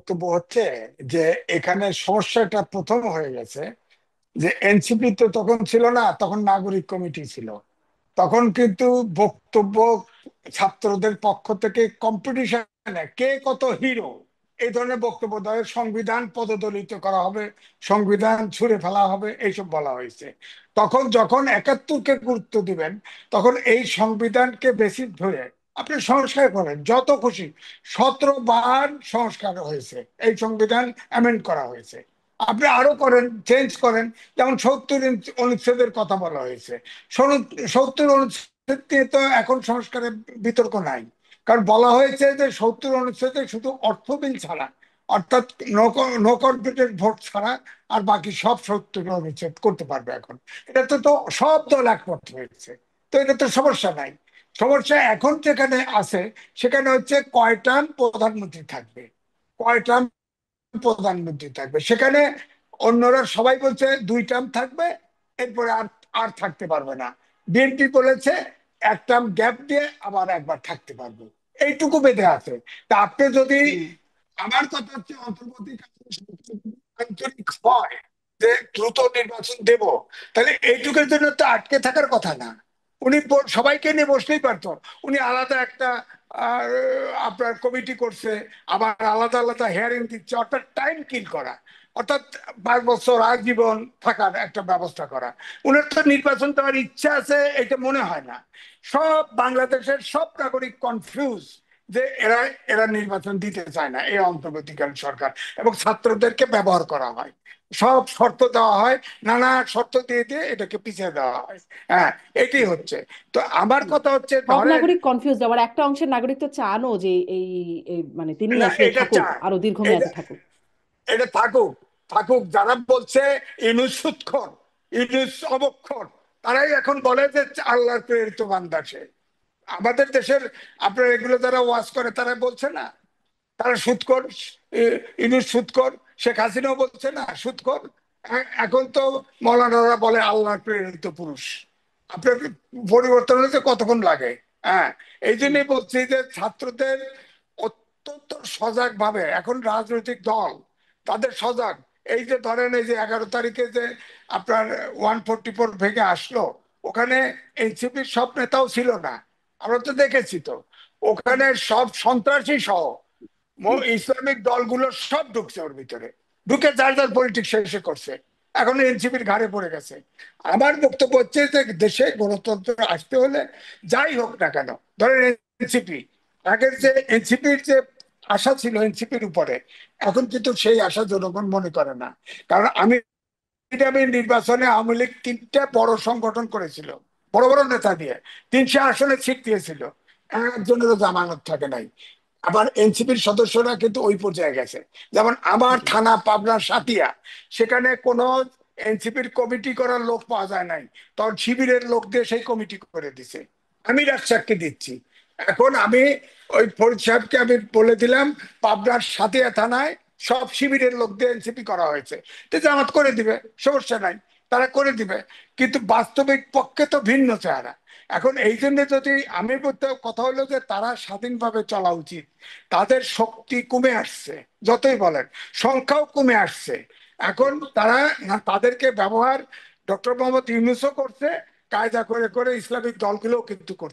বক্তব্য হচ্ছে যে এখানে সমস্যাটা প্রথম হয়ে গেছে যে এনসিপি তো তখন ছিল না, তখন নাগরিক কমিটি ছিল। তখন কিন্তু বক্তব্য ছাত্রদের পক্ষ থেকে কম্পিটিশনে কে কত হিরো এই ধরনের বক্তব্য দেয়, সংবিধান পদদলিত করা হবে, সংবিধান ছুঁড়ে ফেলা হবে, এইসব বলা হয়েছে। তখন যখন একাত্তরকে গুরুত্ব দিবেন, তখন এই সংবিধানকে বেশি ধরে আপনি সংস্কার করেন যত খুশি। 17 বার সংস্কার হয়েছে, এই সংবিধান অ্যামেন্ড করা হয়েছে। আপনি আরো করেন, চেঞ্জ করেন। যেমন 70 অনুচ্ছেদের কথা বলা হয়েছে। 70 অনুচ্ছেদ নিয়ে তো এখন সংস্কারের বিতর্ক নাই। কারণ বলা হয়েছে যে 70 অনুচ্ছেদে শুধু অর্থ বিল ছাড়া, অর্থাৎ নো কনফিডেন্স ভোট ছাড়া আর বাকি সব 70 অনুচ্ছেদ করতে পারবে এখন। এটা তো তো সব দল একমত হয়েছে। তো এটা তো সমস্যা নাই। সমস্যা এখন যেখানে আছে সেখানে হচ্ছে কয়টা প্রধানমন্ত্রী থাকবে, কয়টা প্রধানমন্ত্রী থাকবে। সেখানে অন্যরা সবাই বলছে 2 টার্ম থাকবে, এরপরে আর আর থাকতে পারবে না। বিএনপি বলেছে 1 টার্ম গ্যাপ দিয়ে আবার একবার থাকতে পারবে, এইটুকু বেঁধে আছে। তা আপনি যদি, হুম। আমার কথা হচ্ছে অন্তর্বর্তীকালীন সরকার যদি আন্তরিক হয় যে দ্রুত নির্বাচন দেব, তাহলে এইটুকুর জন্য তো আটকে থাকার কথা না। উনি সবাইকে নিয়ে বসলেই পারতো। উনি আলাদা একটা আর আপনার কমিটি করছে, আবার আলাদা আলাদা হিয়ারিং দিচ্ছে, অর্থাৎ টাইম কিল করা, অর্থাৎ 5 বছর আজীবন থাকার একটা ব্যবস্থা করা। উনার তো নির্বাচন দেওয়ার ইচ্ছা আছে এটা মনে হয় না। সব বাংলাদেশের সব নাগরিক কনফিউজ যে এরা এরা নির্বাচন দিতে চায় না এই অন্তর্বর্তীকালীন সরকার, এবং ছাত্রদেরকে ব্যবহার করা হয়, সব শর্ত দেওয়া হয়, নানা শর্ত দিয়ে দিয়ে এটাকে পিছিয়ে দেওয়া হয়। হ্যাঁ, এটাই হচ্ছে। তো আমার কথা হচ্ছে সব ধরেন, নাগরিক কনফিউজ, আবার একটা অংশের নাগরিক তো চানও যে এই মানে তিনি না আসলে এটা থাকুক, চায়, আরো এটা দীর্ঘমেয়াদী থাকুক। এটা থাকুক। থাকুক, যারা বলছে ইনুস সুৎখর, ইনুস অবক্ষর, তারাই এখন বলে যে আল্লাহর প্রেরিত বান্দা সে। আমাদের দেশের আপনার এগুলো যারা ওয়াজ করে তারা বলছে না তারা সুৎখর, ইনুস সুৎখর, শেখ হাসিনাও বলছে না সুৎখর। এখন তো মৌলানারা বলে আল্লাহর প্রেরিত পুরুষ। আপনার পরিবর্তন হতে কতক্ষণ লাগে? হ্যাঁ, এই হুম। জন্যই বলছি যে ছাত্রদের অত্যন্ত সজাগ ভাবে এখন রাজনৈতিক দল তাদের সজাগ। এই যে ধরেন এই যে 11 তারিখে যে আপনার 144 ভেঙে আসলো, ওখানে এনসিপির সব নেতাও ছিল না, আমরা তো দেখেছি তো। ওখানে সব সন্ত্রাসী সহ ইসলামিক দলগুলো সব ঢুকছে ওর ভিতরে, ঢুকে যার যার পলিটিক্স শেষে করছে। এখন এনসিপির ঘাড়ে পড়ে গেছে। আমার বক্তব্য হচ্ছে যে দেশে গণতন্ত্র আসতে হলে যাই হোক না কেন, ধরেন এনসিপি, আগের যে এনসিপির যে আশা ছিল এনসিপির উপরে, এখন কিন্তু সেই আশা জনগণ মনে করে না। কারণ আমি নির্বাচনে আওয়ামী লীগ 3টা বড় সংগঠন করেছিল, বড় বড় নেতা দিয়ে 300 আসনে সিট দিয়েছিল, একজনেরও জামানত থাকে নাই। আবার এনসিপির সদস্যরা কিন্তু ওই পর্যায়ে গেছে। যেমন আমার জি। থানা পাবনার সাতিয়া, সেখানে কোনো এনসিপির কমিটি করার লোক পাওয়া যায় নাই, তখন শিবিরের লোক দিয়ে সেই কমিটি করে দিছে। আমি রাজশাককে দিচ্ছি। এখন আমি ওই ফরিদ সাহেবকে আমি বলে দিলাম পাবনার সাতিয়া থানায় সব শিবিরের লোক দিয়ে এনসিপি করা হয়েছে, তো জামাত করে দিবে, সমস্যা নাই, তারা করে দিবে। কিন্তু বাস্তবিক পক্ষে তো ভিন্ন চেহারা। এখন এই জন্য যদি আমি বলতে, কথা হলো যে তারা স্বাধীনভাবে চলা উচিত। তাদের শক্তি কমে আসছে, যতই বলেন, সংখ্যাও কমে আসছে। এখন তারা তাদেরকে ব্যবহার ডক্টর মোহাম্মদ ইউনূসও করছে, কায়দা করে করে ইসলামিক দলগুলোও কিন্তু করছে।